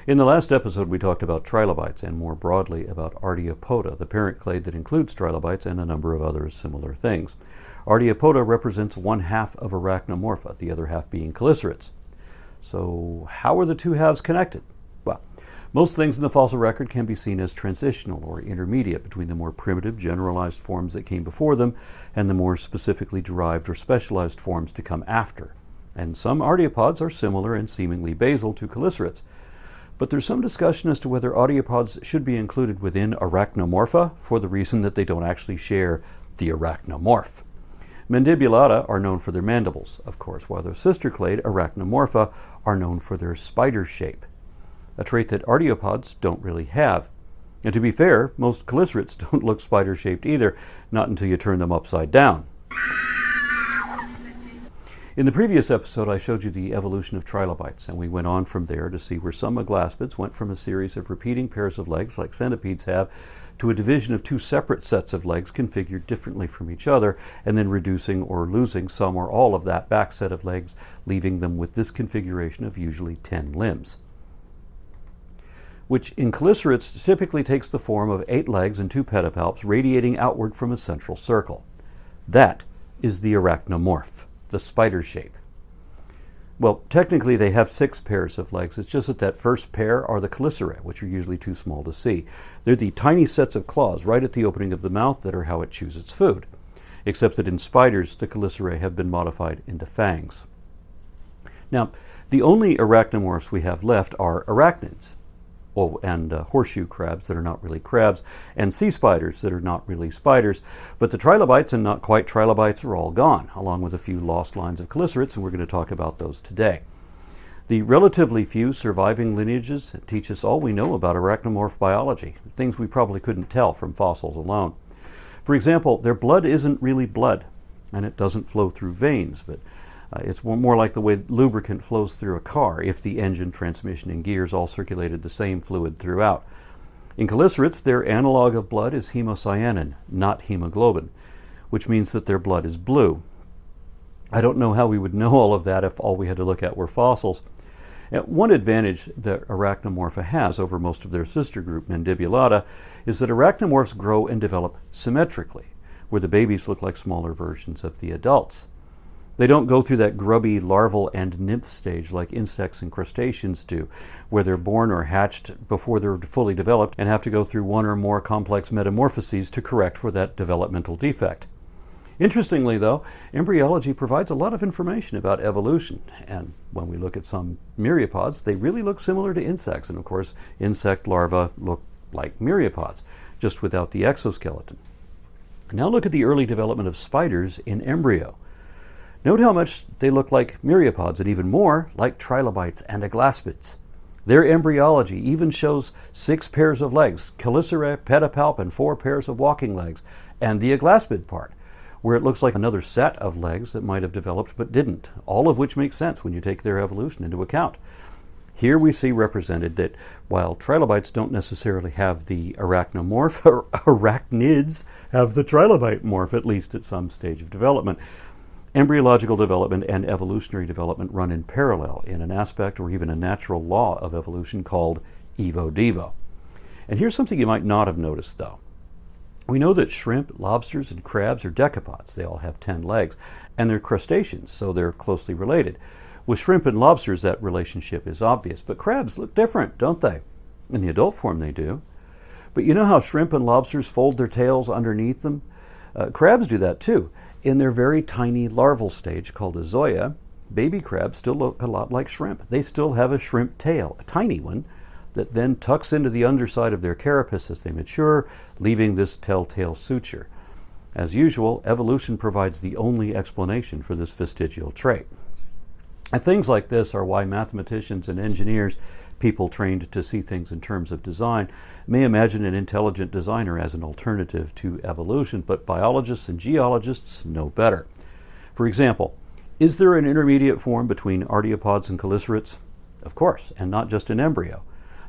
In the last episode, we talked about trilobites and more broadly about Arthropoda, the parent clade that includes trilobites and a number of other similar things. Arthropoda represents one half of Arachnomorpha, the other half being chelicerates. So how are the two halves connected? Well, most things in the fossil record can be seen as transitional or intermediate between the more primitive generalized forms that came before them and the more specifically derived or specialized forms to come after. And some arthropods are similar and seemingly basal to chelicerates. But there's some discussion as to whether arthropods should be included within Arachnomorpha for the reason that they don't actually share the arachnomorph. Mandibulata are known for their mandibles, of course, while their sister clade, Arachnomorpha, are known for their spider shape, a trait that arthropods don't really have. And to be fair, most chelicerates don't look spider-shaped either, not until you turn them upside down. In the previous episode, I showed you the evolution of trilobites, and we went on from there to see where some aglaspids went from a series of repeating pairs of legs, like centipedes have, to a division of two separate sets of legs configured differently from each other, and then reducing or losing some or all of that back set of legs, leaving them with this configuration of usually 10 limbs, which in chelicerates typically takes the form of 8 legs and 2 pedipalps radiating outward from a central circle. That is the arachnomorph, the spider shape. Well, technically they have 6 pairs of legs. It's just that first pair are the chelicerae, which are usually too small to see. They're the tiny sets of claws right at the opening of the mouth that are how it chews its food, except that in spiders the chelicerae have been modified into fangs. Now, the only arachnomorphs we have left are arachnids, and horseshoe crabs that are not really crabs, and sea spiders that are not really spiders. But the trilobites and not quite trilobites are all gone, along with a few lost lines of chelicerates, and we're going to talk about those today. The relatively few surviving lineages teach us all we know about arachnomorph biology, things we probably couldn't tell from fossils alone. For example, their blood isn't really blood, and it doesn't flow through veins, but it's more like the way lubricant flows through a car if the engine, transmission, and gears all circulated the same fluid throughout. In chelicerates, their analog of blood is hemocyanin, not hemoglobin, which means that their blood is blue. I don't know how we would know all of that if all we had to look at were fossils. One advantage that Arachnomorpha has over most of their sister group, Mandibulata, is that arachnomorphs grow and develop symmetrically, where the babies look like smaller versions of the adults. They don't go through that grubby larval and nymph stage like insects and crustaceans do, where they're born or hatched before they're fully developed and have to go through one or more complex metamorphoses to correct for that developmental defect. Interestingly, though, embryology provides a lot of information about evolution, and when we look at some myriapods, they really look similar to insects, and of course, insect larvae look like myriapods, just without the exoskeleton. Now look at the early development of spiders in embryo. Note how much they look like myriapods and even more like trilobites and aglaspids. Their embryology even shows 6 pairs of legs, chelicerae, pedipalp, and 4 pairs of walking legs, and the aglaspid part, where it looks like another set of legs that might have developed but didn't, all of which makes sense when you take their evolution into account. Here we see represented that while trilobites don't necessarily have the arachnomorph, arachnids have the trilobite morph, at least at some stage of development. Embryological development and evolutionary development run in parallel in an aspect or even a natural law of evolution called evo-devo. And here's something you might not have noticed, though. We know that shrimp, lobsters, and crabs are decapods. They all have 10 legs, and they're crustaceans, so they're closely related. With shrimp and lobsters, that relationship is obvious, but crabs look different, don't they? In the adult form, they do. But you know how shrimp and lobsters fold their tails underneath them? Crabs do that too. In their very tiny larval stage called a zoea, baby crabs still look a lot like shrimp. They still have a shrimp tail, a tiny one, that then tucks into the underside of their carapace as they mature, leaving this telltale suture. As usual, evolution provides the only explanation for this vestigial trait. And things like this are why mathematicians and engineers, people trained to see things in terms of design, may imagine an intelligent designer as an alternative to evolution, but biologists and geologists know better. For example, is there an intermediate form between arthropods and chelicerates? Of course, and not just in embryo.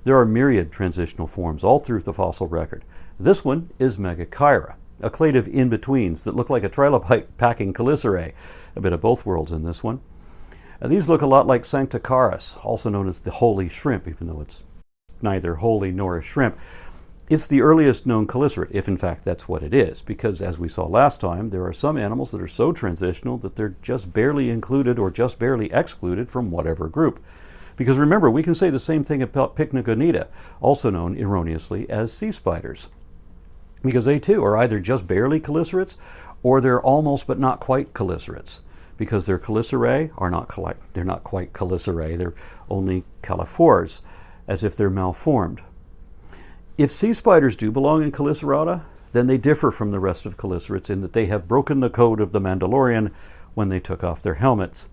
There are myriad transitional forms all through the fossil record. This one is Megachiera, a clade of in-betweens that look like a trilobite packing chelicerae, a bit of both worlds in this one. These look a lot like Sanctocaris, also known as the holy shrimp, even though it's neither wholly nor a shrimp. It's the earliest known chelicerate, if in fact that's what it is, because as we saw last time, there are some animals that are so transitional that they're just barely included or just barely excluded from whatever group. Because remember, we can say the same thing about Pycnogonida, also known erroneously as sea spiders, because they too are either just barely chelicerates or they're almost but not quite chelicerates, because their chelicerae are they're not quite chelicerae, they're only cheliphores, as if they're malformed. If sea spiders do belong in Chelicerata, then they differ from the rest of chelicerates in that they have broken the code of the Mandalorian when they took off their helmets.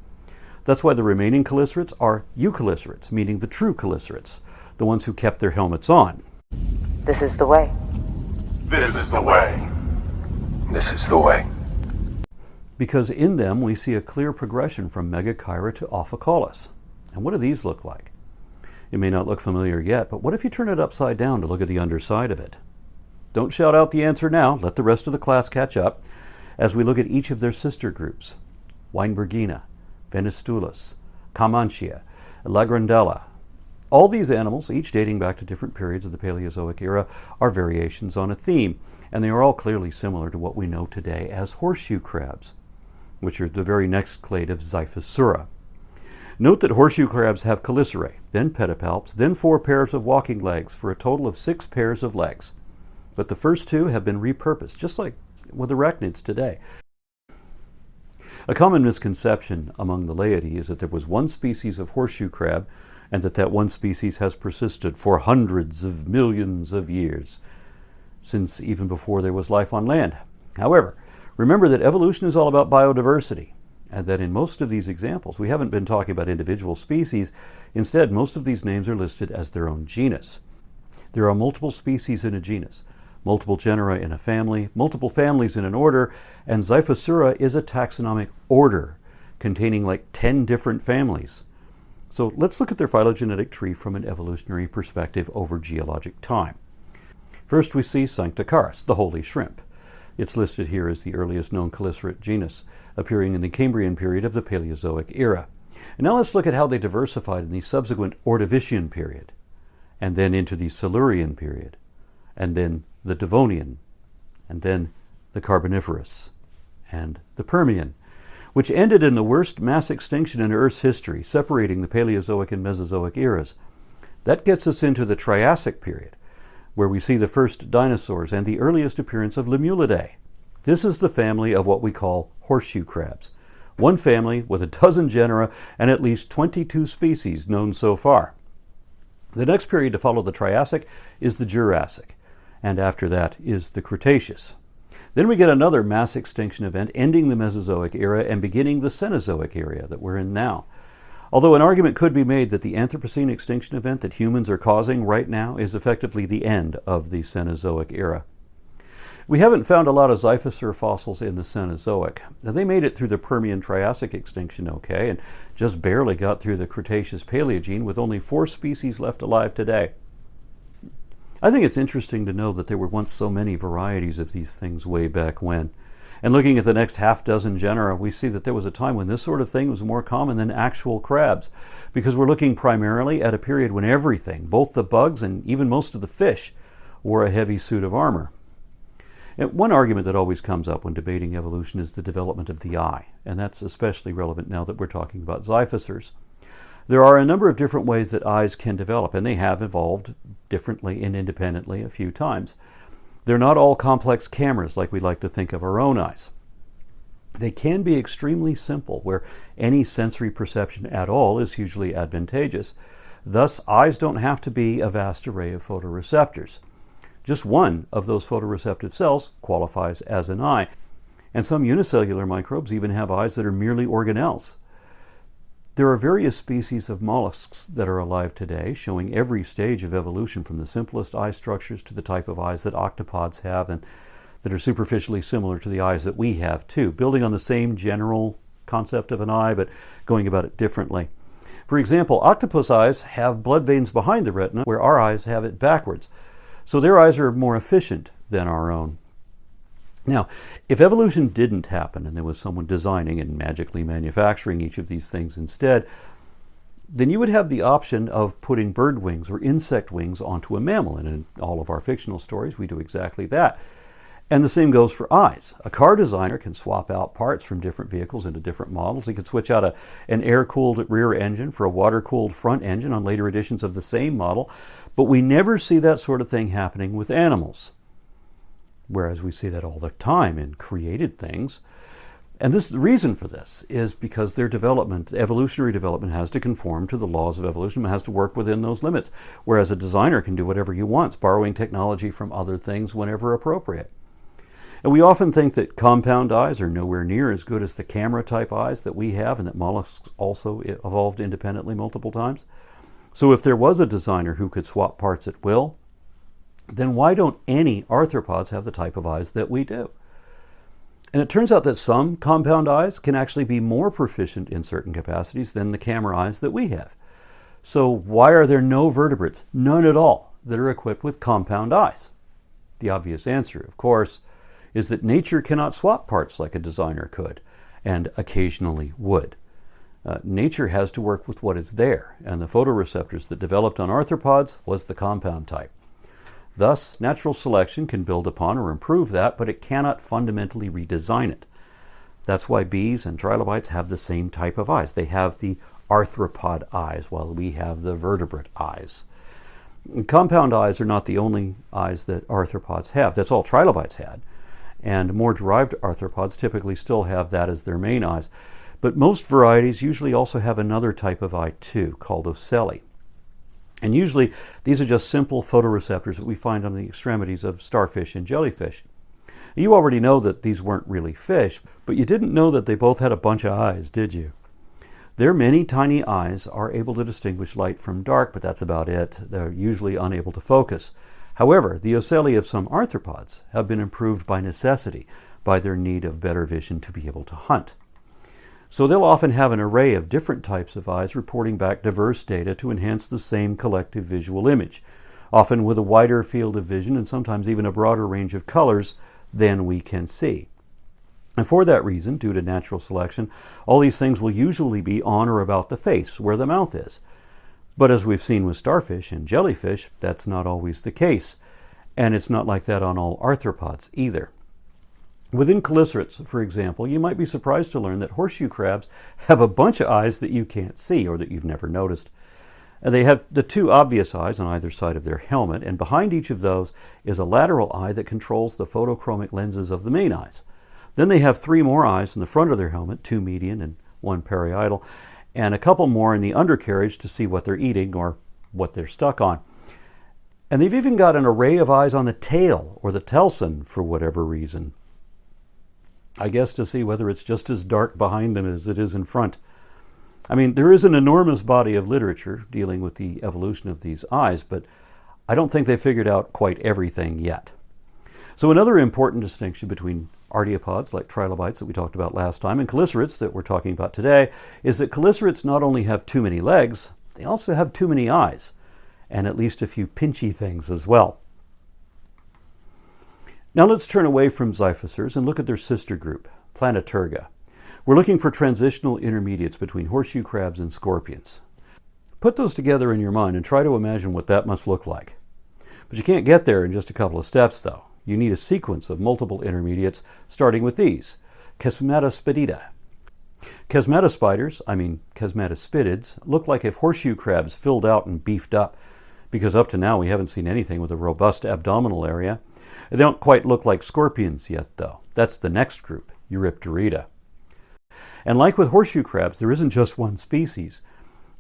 That's why the remaining chelicerates are euchelicerates, meaning the true chelicerates, the ones who kept their helmets on. This is the way. This is the way. This is the way. Because in them we see a clear progression from Megachiera to Ophicolis. And what do these look like? It may not look familiar yet, but what if you turn it upside down to look at the underside of it? Don't shout out the answer now. Let the rest of the class catch up as we look at each of their sister groups. Weinbergina, Venustulus, Comanchia, Lagrandella. All these animals, each dating back to different periods of the Paleozoic era, are variations on a theme, and they are all clearly similar to what we know today as horseshoe crabs, which are the very next clade of Xiphosaura. Note that horseshoe crabs have chelicerae, then pedipalps, then 4 pairs of walking legs for a total of 6 pairs of legs. But the first 2 have been repurposed, just like with arachnids today. A common misconception among the laity is that there was one species of horseshoe crab and that one species has persisted for hundreds of millions of years, since even before there was life on land. However, remember that evolution is all about biodiversity, and that in most of these examples, we haven't been talking about individual species. Instead, most of these names are listed as their own genus. There are multiple species in a genus, multiple genera in a family, multiple families in an order, and Xiphosaura is a taxonomic order containing like 10 different families. So let's look at their phylogenetic tree from an evolutionary perspective over geologic time. First, we see Sanctocaris, the holy shrimp. It's listed here as the earliest known chelicerate genus, appearing in the Cambrian period of the Paleozoic era. And now let's look at how they diversified in the subsequent Ordovician period, and then into the Silurian period, and then the Devonian, and then the Carboniferous, and the Permian, which ended in the worst mass extinction in Earth's history, separating the Paleozoic and Mesozoic eras. That gets us into the Triassic period, where we see the first dinosaurs and the earliest appearance of Lemulidae. This is the family of what we call horseshoe crabs, one family with a dozen genera and at least 22 species known so far. The next period to follow the Triassic is the Jurassic, and after that is the Cretaceous. Then we get another mass extinction event ending the Mesozoic era and beginning the Cenozoic era that we're in now. Although an argument could be made that the Anthropocene extinction event that humans are causing right now is effectively the end of the Cenozoic era. We haven't found a lot of Xiphosaur fossils in the Cenozoic. Now, they made it through the Permian-Triassic extinction okay, and just barely got through the Cretaceous-Paleogene with only 4 species left alive today. I think it's interesting to know that there were once so many varieties of these things way back when. And looking at the next half-dozen genera, we see that there was a time when this sort of thing was more common than actual crabs, because we're looking primarily at a period when everything, both the bugs and even most of the fish, wore a heavy suit of armor. And one argument that always comes up when debating evolution is the development of the eye, and that's especially relevant now that we're talking about Xiphosaurs. There are a number of different ways that eyes can develop, and they have evolved differently and independently a few times. They're not all complex cameras like we like to think of our own eyes. They can be extremely simple, where any sensory perception at all is hugely advantageous. Thus, eyes don't have to be a vast array of photoreceptors. Just one of those photoreceptive cells qualifies as an eye, and some unicellular microbes even have eyes that are merely organelles. There are various species of mollusks that are alive today, showing every stage of evolution from the simplest eye structures to the type of eyes that octopods have and that are superficially similar to the eyes that we have too, building on the same general concept of an eye but going about it differently. For example, octopus eyes have blood veins behind the retina where our eyes have it backwards, so their eyes are more efficient than our own. Now, if evolution didn't happen and there was someone designing and magically manufacturing each of these things instead, then you would have the option of putting bird wings or insect wings onto a mammal. And in all of our fictional stories, we do exactly that. And the same goes for eyes. A car designer can swap out parts from different vehicles into different models. He could switch out an air-cooled rear engine for a water-cooled front engine on later editions of the same model. But we never see that sort of thing happening with animals, whereas we see that all the time in created things. And the reason for this is because their development, evolutionary development, has to conform to the laws of evolution, has to work within those limits, whereas a designer can do whatever he wants, borrowing technology from other things whenever appropriate. And we often think that compound eyes are nowhere near as good as the camera-type eyes that we have, and that mollusks also evolved independently multiple times. So if there was a designer who could swap parts at will, then why don't any arthropods have the type of eyes that we do? And it turns out that some compound eyes can actually be more proficient in certain capacities than the camera eyes that we have. So why are there no vertebrates, none at all, that are equipped with compound eyes? The obvious answer, of course, is that nature cannot swap parts like a designer could, and occasionally would. Nature has to work with what is there, and the photoreceptors that developed on arthropods was the compound type. Thus, natural selection can build upon or improve that, but it cannot fundamentally redesign it. That's why bees and trilobites have the same type of eyes. They have the arthropod eyes, while we have the vertebrate eyes. Compound eyes are not the only eyes that arthropods have. That's all trilobites had. And more derived arthropods typically still have that as their main eyes. But most varieties usually also have another type of eye too, called ocelli. And usually these are just simple photoreceptors that we find on the extremities of starfish and jellyfish. You already know that these weren't really fish, but you didn't know that they both had a bunch of eyes, did you? Their many tiny eyes are able to distinguish light from dark, but that's about it. They're usually unable to focus. However, the ocelli of some arthropods have been improved by necessity, by their need of better vision to be able to hunt. So they'll often have an array of different types of eyes reporting back diverse data to enhance the same collective visual image, often with a wider field of vision and sometimes even a broader range of colors than we can see. And for that reason, due to natural selection, all these things will usually be on or about the face, where the mouth is. But as we've seen with starfish and jellyfish, that's not always the case. And it's not like that on all arthropods either. Within chelicerates, for example, you might be surprised to learn that horseshoe crabs have a bunch of eyes that you can't see or that you've never noticed. And they have the two obvious eyes on either side of their helmet, and behind each of those is a lateral eye that controls the photochromic lenses of the main eyes. Then they have three more eyes in the front of their helmet, two median and one parietal, and a couple more in the undercarriage to see what they're eating or what they're stuck on. And they've even got an array of eyes on the tail or the telson for whatever reason. I guess to see whether it's just as dark behind them as it is in front. I mean, there is an enormous body of literature dealing with the evolution of these eyes, but I don't think they figured out quite everything yet. So another important distinction between arthropods like trilobites that we talked about last time and chelicerates that we're talking about today is that chelicerates not only have too many legs, they also have too many eyes, and at least a few pinchy things as well. Now let's turn away from xiphosaurs and look at their sister group, Planeturga. We're looking for transitional intermediates between horseshoe crabs and scorpions. Put those together in your mind and try to imagine what that must look like. But you can't get there in just a couple of steps, though. You need a sequence of multiple intermediates, starting with these, Chasmatospidida. Chasmatospidids, look like if horseshoe crabs filled out and beefed up, because up to now we haven't seen anything with a robust abdominal area. They don't quite look like scorpions yet, though. That's the next group, Eurypterida. And like with horseshoe crabs, there isn't just one species.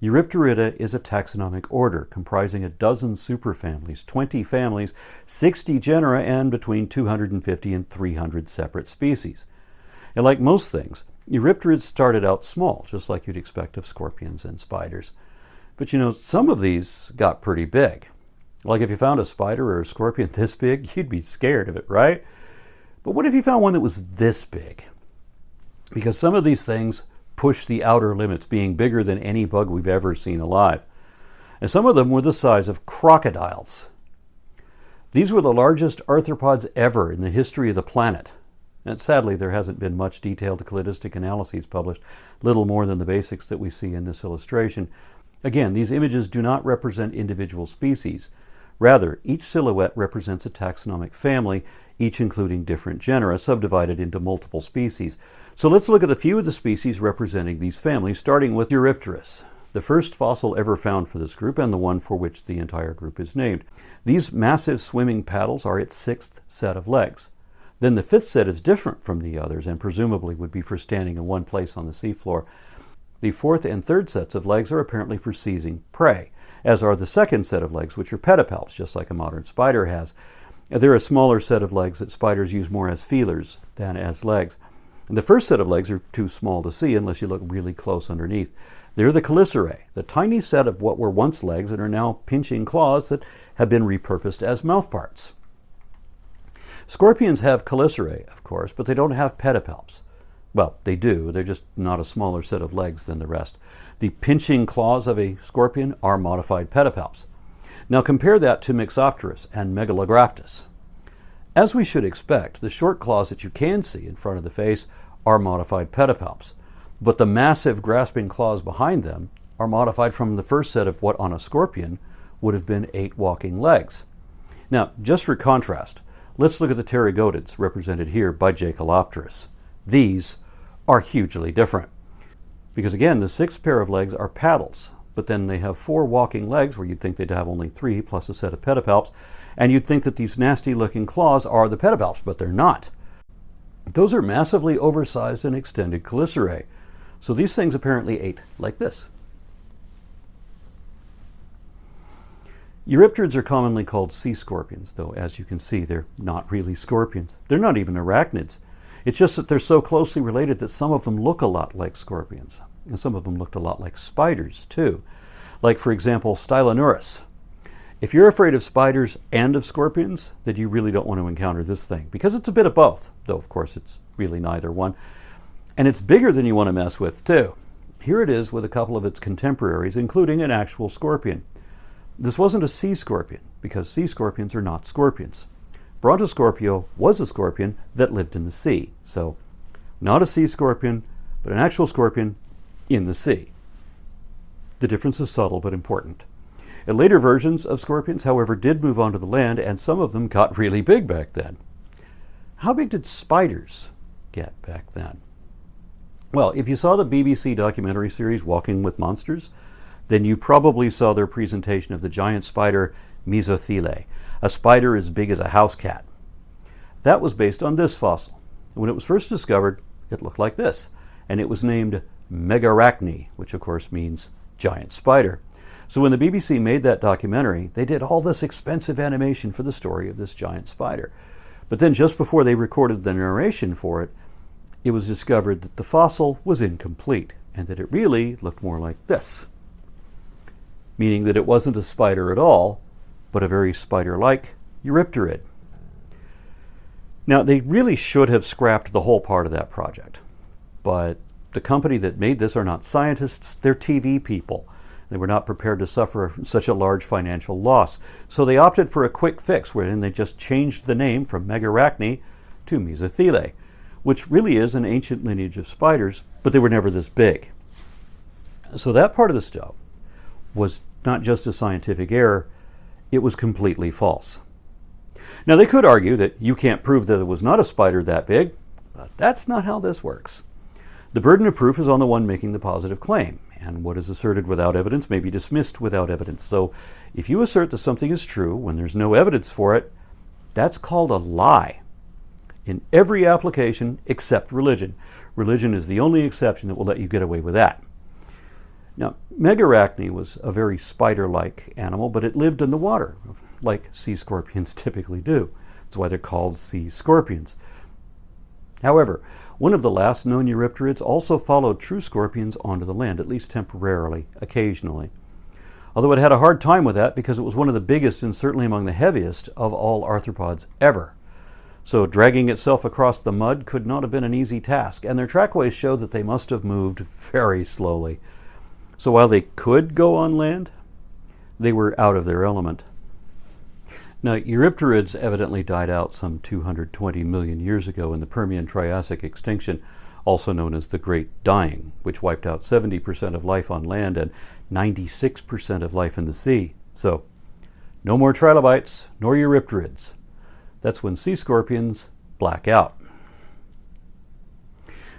Eurypterida is a taxonomic order comprising a dozen superfamilies, 20 families, 60 genera, and between 250 and 300 separate species. And like most things, Eurypterids started out small, just like you'd expect of scorpions and spiders. But you know, some of these got pretty big. Like if you found a spider or a scorpion this big, you'd be scared of it, right? But what if you found one that was this big? Because some of these things push the outer limits, being bigger than any bug we've ever seen alive. And some of them were the size of crocodiles. These were the largest arthropods ever in the history of the planet. And sadly, there hasn't been much detailed cladistic analyses published, little more than the basics that we see in this illustration. Again, these images do not represent individual species. Rather, each silhouette represents a taxonomic family, each including different genera, subdivided into multiple species. So let's look at a few of the species representing these families, starting with Eurypterid, the first fossil ever found for this group and the one for which the entire group is named. These massive swimming paddles are its sixth set of legs. Then the fifth set is different from the others and presumably would be for standing in one place on the seafloor. The fourth and third sets of legs are apparently for seizing prey, as are the second set of legs, which are pedipalps, just like a modern spider has. They're a smaller set of legs that spiders use more as feelers than as legs. And the first set of legs are too small to see unless you look really close underneath. They're the chelicerae, the tiny set of what were once legs and are now pinching claws that have been repurposed as mouthparts. Scorpions have chelicerae, of course, but they don't have pedipalps. Well, they do. They're just not a smaller set of legs than the rest. The pinching claws of a scorpion are modified pedipalps. Now compare that to Mixopterus and Megalograptus. As we should expect, the short claws that you can see in front of the face are modified pedipalps, but the massive grasping claws behind them are modified from the first set of what on a scorpion would have been 8 walking legs. Now, just for contrast, let's look at the pterygoids represented here by Jacalopterus. These are hugely different. Because again, the sixth pair of legs are paddles, but then they have 4 walking legs where you'd think they'd have only 3 plus a set of pedipalps, and you'd think that these nasty looking claws are the pedipalps, but they're not. Those are massively oversized and extended chelicerae. So these things apparently ate like this. Eurypterids are commonly called sea scorpions, though as you can see, they're not really scorpions. They're not even arachnids. It's just that they're so closely related that some of them look a lot like scorpions, and some of them looked a lot like spiders, too. Like, for example, Stylonuris. If you're afraid of spiders and of scorpions, then you really don't want to encounter this thing, because it's a bit of both, though of course it's really neither one. And it's bigger than you want to mess with, too. Here it is with a couple of its contemporaries, including an actual scorpion. This wasn't a sea scorpion, because sea scorpions are not scorpions. Brontoscorpio was a scorpion that lived in the sea. So, not a sea scorpion, but an actual scorpion in the sea. The difference is subtle but important. And later versions of scorpions, however, did move onto the land, and some of them got really big back then. How big did spiders get back then? Well, if you saw the BBC documentary series Walking with Monsters, then you probably saw their presentation of the giant spider Mesothele, a spider as big as a house cat. That was based on this fossil. When it was first discovered, it looked like this, and it was named Megarachni, which of course means giant spider. So when the BBC made that documentary, they did all this expensive animation for the story of this giant spider. But then just before they recorded the narration for it, it was discovered that the fossil was incomplete and that it really looked more like this, meaning that it wasn't a spider at all, but a very spider-like Eurypterid. Now, they really should have scrapped the whole part of that project, but the company that made this are not scientists, they're TV people. They were not prepared to suffer such a large financial loss, so they opted for a quick fix wherein they just changed the name from Megarachni to Mesothele, which really is an ancient lineage of spiders, but they were never this big. So that part of the stuff was not just a scientific error, it was completely false. Now they could argue that you can't prove that it was not a spider that big, but that's not how this works. The burden of proof is on the one making the positive claim, and what is asserted without evidence may be dismissed without evidence. So if you assert that something is true when there's no evidence for it, that's called a lie. In every application except religion. Religion is the only exception that will let you get away with that. Now, Megarachni was a very spider-like animal, but it lived in the water, like sea scorpions typically do. That's why they're called sea scorpions. However, one of the last known Eurypterids also followed true scorpions onto the land, at least temporarily, occasionally. Although it had a hard time with that because it was one of the biggest and certainly among the heaviest of all arthropods ever. So dragging itself across the mud could not have been an easy task, and their trackways show that they must have moved very slowly. So while they could go on land, they were out of their element. Now, Eurypterids evidently died out some 220 million years ago in the Permian-Triassic extinction, also known as the Great Dying, which wiped out 70% of life on land and 96% of life in the sea. So, no more trilobites nor Eurypterids. That's when sea scorpions black out.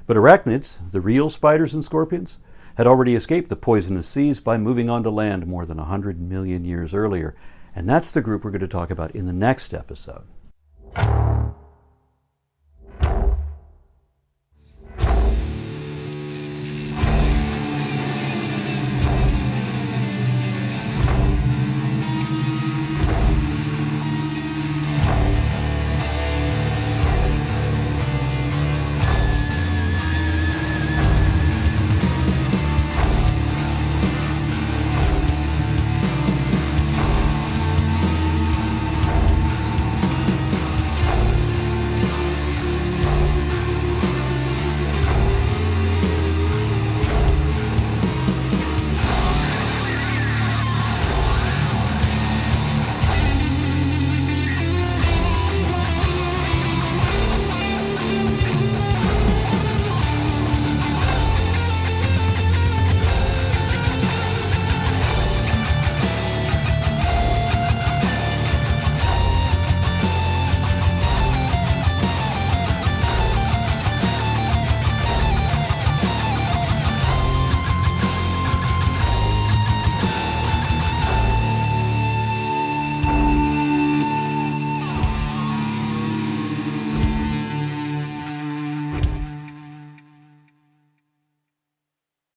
But arachnids, the real spiders and scorpions, had already escaped the poisonous seas by moving onto land more than 100 million years earlier. And that's the group we're going to talk about in the next episode.